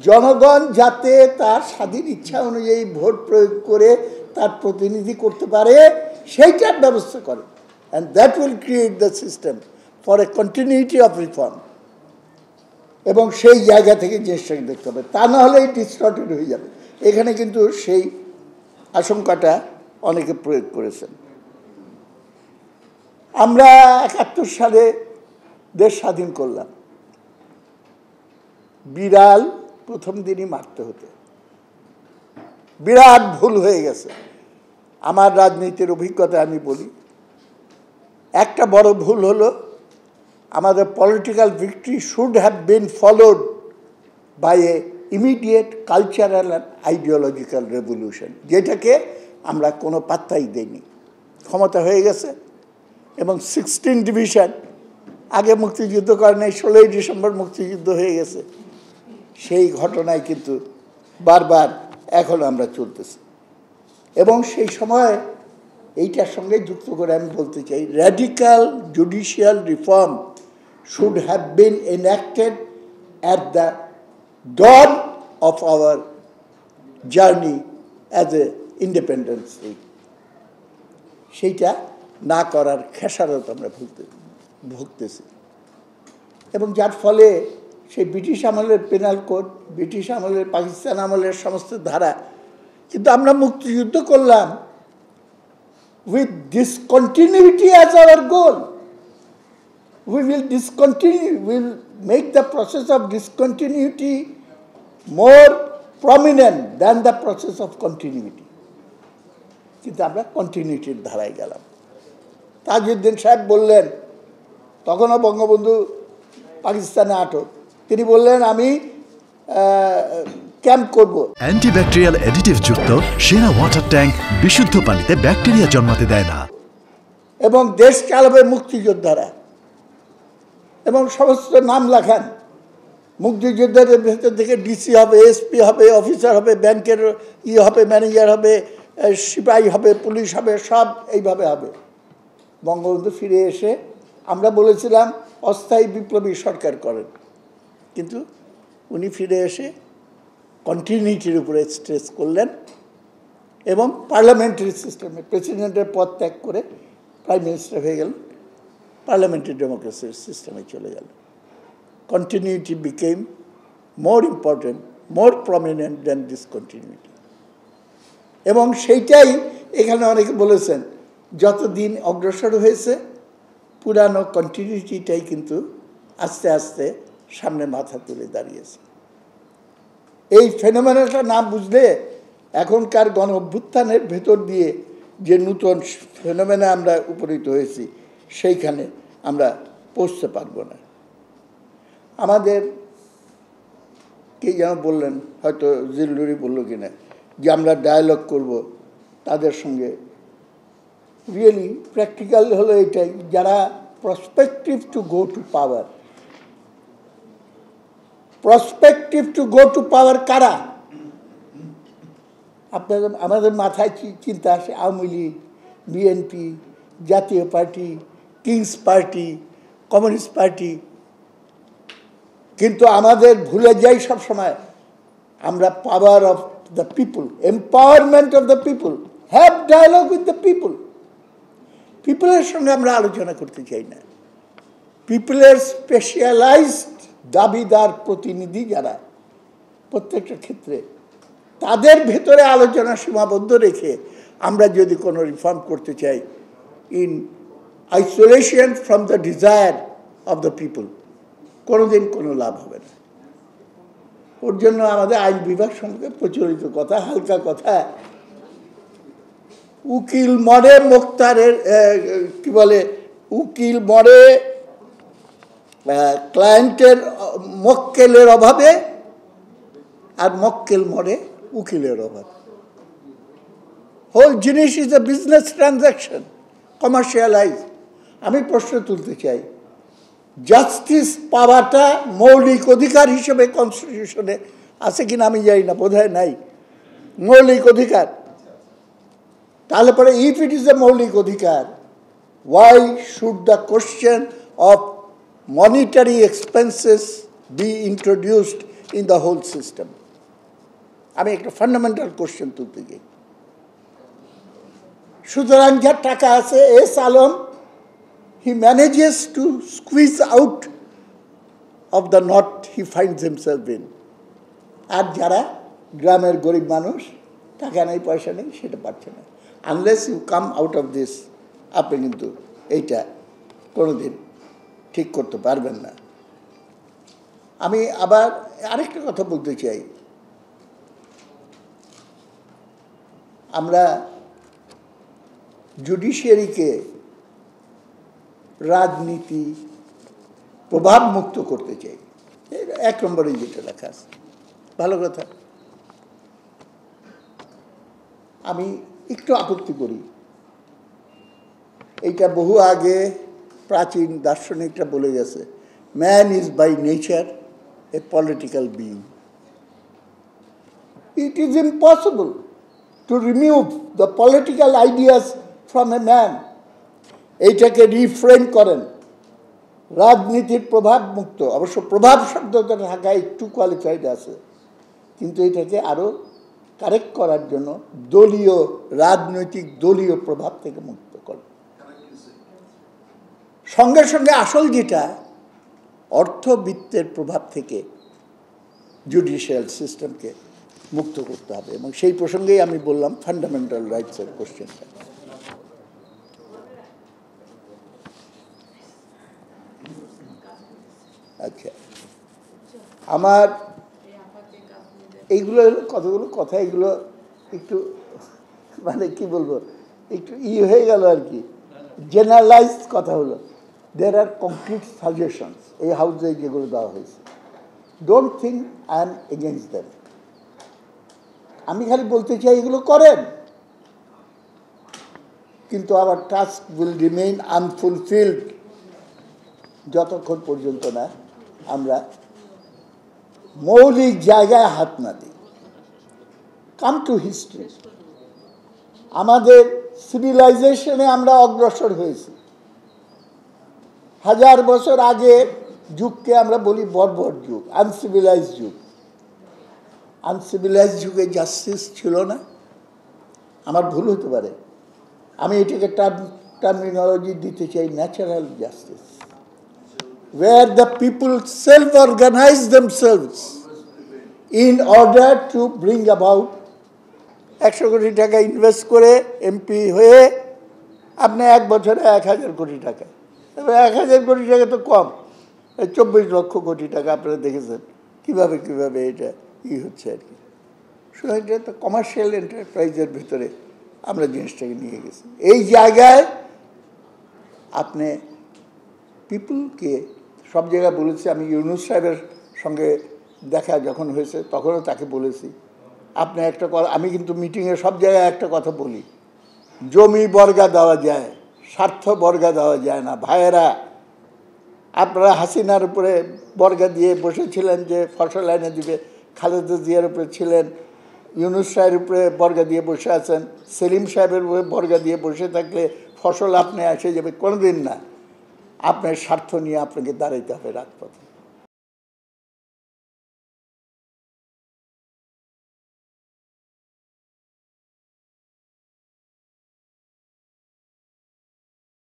জনগণ যাতে তার স্বাধীন ইচ্ছা অনুযায়ী ভোট প্রয়োগ করে তার প্রতিনিধি করতে পারে সেইটার ব্যবস্থা করে। And that will create the system for a continuity of reform. এবং সেই জায়গা থেকে জিনিসটাকে দেখতে হবে, তা না হলে ডিস্টর্টেড হয়ে যাবে। এখানে কিন্তু সেই আশঙ্কাটা অনেকে প্রয়োগ করেছেন। আমরা ৭১ সালে দেশ স্বাধীন করলাম, বিড়াল প্রথম দিনই মারতে হতো, বিরাট ভুল হয়ে গেছে। আমার রাজনীতির অভিজ্ঞতা আমি বলি, একটা বড় ভুল হলো আমাদের political victory should have been followed by a immediate cultural and ideological revolution, যেটাকে আমরা কোনো পাত্তাই দেইনি। ক্ষমতা হয়ে গেছে এবং 16 ডিভিশন, আগে মুক্তিযুদ্ধ করে নাই, 16ই ডিসেম্বর মুক্তিযুদ্ধ হয়ে গেছে। সেই ঘটনায় কিন্তু বারবার এখন আমরা চলতেছি। এবং সেই সময় এইটার সঙ্গে যুক্ত করে আমি বলতে চাই, radical judicial reform should have been enacted at the dawn of our journey as a independent state. সেইটা না করার খেসারত আমরা ভুগতেছি। এবং যার ফলে সেই ব্রিটিশ আমলের পেনাল কোড, ব্রিটিশ আমলের, পাকিস্তান আমলের সমস্ত ধারা, কিন্তু আমরা মুক্তিযুদ্ধ করলাম with discontinuity as our goal. We will make the process of discontinuity more prominent than the process of continuity. কিন্তু আমরা কন্টিনিউটির ধারায় গেলাম। তাজউদ্দিন সাহেব বললেন, তখনও বঙ্গবন্ধু পাকিস্তানে আটক, তিনি বললেন আমি ক্যাম্প করব। অ্যান্টিব্যাকটেরিয়াল অ্যাডিটিভ যুক্ত সেরা ওয়াটার ট্যাঙ্ক বিশুদ্ধ পানিতে ব্যাকটেরিয়া জন্মাতে দেয় না। এবং দেশ চালাবে মুক্তিযোদ্ধারা, এবং সমস্ত নাম লেখান। মুক্তিযোদ্ধাদের ভেতর থেকে ডিসি হবে, এসপি হবে, অফিসার হবে, ব্যাংকের হবে, ম্যানেজার হবে, সিপাহী হবে, পুলিশ হবে, সব এইভাবে হবে। বঙ্গবন্ধু ফিরে এসে আমরা বলেছিলাম অস্থায়ী বিপ্লবী সরকার করেন, কিন্তু উনি ফিরে এসে কন্টিনিউটির উপরে স্ট্রেস করলেন এবং পার্লামেন্টারি সিস্টেমে প্রেসিডেন্টের পদ ত্যাগ করে প্রাইম মিনিস্টার হয়ে গেলেন, পার্লামেন্টারি ডেমোক্রেসির সিস্টেমে চলে গেল। কন্টিনিউটি বিকেম মোর ইম্পর্টেন্ট, মোর প্রমিনেন্ট দ্যান ডিসকন্টিনিউটি। এবং সেইটাই এখানে অনেকে বলেছেন, যত দিন অগ্রসর হয়েছে পুরানো কন্টিনিউটিটাই কিন্তু আস্তে আস্তে সামনে মাথা তুলে দাঁড়িয়েছে। এই ফেনোমেনাটা না বুঝলে এখনকার গণ অভ্যুত্থানের ভেতর দিয়ে যে নূতন ফেনোমেনা আমরা উপনীত হয়েছি সেইখানে আমরা পৌঁছতে পারব না। আমাদের কে যেন বললেন, হয়তো জিল্লুরি বললো কিনা, যে আমরা ডায়ালগ করব তাদের সঙ্গে। রিয়েলি প্র্যাকটিক্যাল হলো এটাই, যারা prospective to go to power. Prospective to go to power কারা? আপনাদের আমাদের মাথায় চিন্তা আসে Awami League, BNP, Jatiya Party, kings party, communist party, কিন্তু আমাদের ভুলে যাই সব সময় আমরা power of the people, empowerment of the people, have dialogue with the people. পিপুলের সঙ্গে আমরা আলোচনা করতে চাই না। পিপুলের স্পেশালাইজড দাবিদার প্রতিনিধি যারা প্রত্যেকটা ক্ষেত্রে, তাদের ভেতরে আলোচনা সীমাবদ্ধ রেখে আমরা যদি কোনো রিফর্ম করতে চাই in isolation from the desire of the পিপুল, কোনোদিন কোনো লাভ হবে না। ওর জন্য আমাদের আইন বিভাগ সম্পর্কে প্রচলিত কথা, হালকা কথা, উকিল মরে মোক্তারের কি বলে, উকিল মরে ক্লায়েন্টের মক্কেলের অভাবে, আর মক্কেল মরে উকিলের অভাবে। হোল জিনিস is a business transaction, commercialise. আমি প্রশ্ন তুলতে চাই, জাস্টিস পাওয়াটা মৌলিক অধিকার হিসেবে কনস্টিটিউশনে আছে কিনা আমি জানি না, বোধহয় নাই। মৌলিক অধিকার, তাহলে পরে ইফ ইট ইজ এ মৌলিক অধিকার, why should the question of monetary expenses be introduced in the whole system? আমি একটা ফান্ডামেন্টাল কোশ্চেন তুলতে যাই। সুতরাং যার টাকা আছে S Alam, he manages to squeeze out of the knot he finds himself in. আর যারা গ্রামের গরিব মানুষ, টাকা নেই পয়সা নেই, সেটা পাচ্ছে না। Unless you come out of this, আপনি কিন্তু এইটা কোনোদিন ঠিক করতে পারবেন না। আমি আবার আরেকটা কথা বলতে চাই, আমরা জুডিশিয়ারিকে রাজনীতি প্রভাব মুক্ত করতে চাই, এক নম্বরে যেটা লেখা আছে, ভালো কথা। আমি একটু আপত্তি করি, এইটা বহু আগে প্রাচীন দার্শনিকরা বলে গেছে, man is by nature a political being. It is impossible to remove the political ideas from a man. এইটাকে রিফ্রেম করেন, রাজনীতির প্রভাব মুক্ত। অবশ্য প্রভাব শব্দটা ঢাকা একটু কোয়ালিফাইড আছে, কিন্তু এটাকে আরো কারেক্ট করার জন্য দলীয় রাজনৈতিক দলীয় প্রভাব থেকে মুক্ত করেন। সঙ্গে সঙ্গে আসল যেটা অর্থবিত্তের প্রভাব থেকে জুডিশিয়াল সিস্টেমকে মুক্ত করতে হবে, এবং সেই প্রসঙ্গেই আমি বললাম ফান্ডামেন্টাল রাইটসের কোশ্চেনটা। আচ্ছা, আমার এইগুলো কতগুলো কথা, এগুলো একটু মানে কি বলবো, একটু হয়ে গেল আর কি, জেনারেলাইজ কথা হলো। দেয়ার আর কংক্রিট সাজেশনস এই হাউসে যেগুলো দেওয়া হয়েছে, don't think I am against them. আমি খালি বলতে চাই এগুলো করেন, কিন্তু আওয়ার টাস্ক উইল রিমেইন আনফুলফিলড যতক্ষণ পর্যন্ত না আমরা মৌলিক জায়গায় হাত না দিই। কাম টু হিস্ট্রি, আমাদের সিভিলাইজেশনে আমরা অগ্রসর হয়েছি। 1000 বছর আগে যুগকে আমরা বলি বর্বর যুগ, আনসিভিলাইজ যুগ। আনসিভিলাইজ যুগে জাস্টিস ছিল না, আমার ভুল হতে পারে, আমি এটাকে টার্মিনোলজি দিতে চাই natural justice, where the people self-organize themselves in order to bring about 100 কোটি টাকা ইনভেস্ট করে এমপি হয়ে আপনি 1 বছরে 1000 কোটি টাকা, এবার 1000 কোটি টাকা তো কম, 24 লক্ষ কোটি টাকা আপনারা দেখেছেন কিভাবে কিভাবে এটা হচ্ছে আর কি। সুতরাং এটা তো কমার্শিয়াল এন্টারপ্রাইজের ভিতরে আমরা জিনিসটাকে নিয়ে গেছি। এই জায়গায় আপনি পিপুলকে সব জায়গায় বলেছি, আমি ইউনুস সাহেবের সঙ্গে দেখা যখন হয়েছে তখনও তাকে বলেছি, আপনি একটা কথা, আমি কিন্তু মিটিংয়ে সব জায়গায় একটা কথা বলি, জমি বর্গা দেওয়া যায়, স্বার্থ বর্গা দেওয়া যায় না। ভাইয়েরা, আপনারা হাসিনার উপরে বর্গা দিয়ে বসেছিলেন যে ফসল এনে দিবে, খালেদা জিয়ার উপরে ছিলেন, ইউনুস সাহেবের উপরে বর্গা দিয়ে বসে আছেন, সেলিম সাহেবের উপরে বর্গা দিয়ে বসে থাকলে ফসল আপনি এসে যাবে, কোনোদিন না। আপনার স্বার্থ নিয়ে আপনাকে দাঁড়াইতে হবে রাজপথে।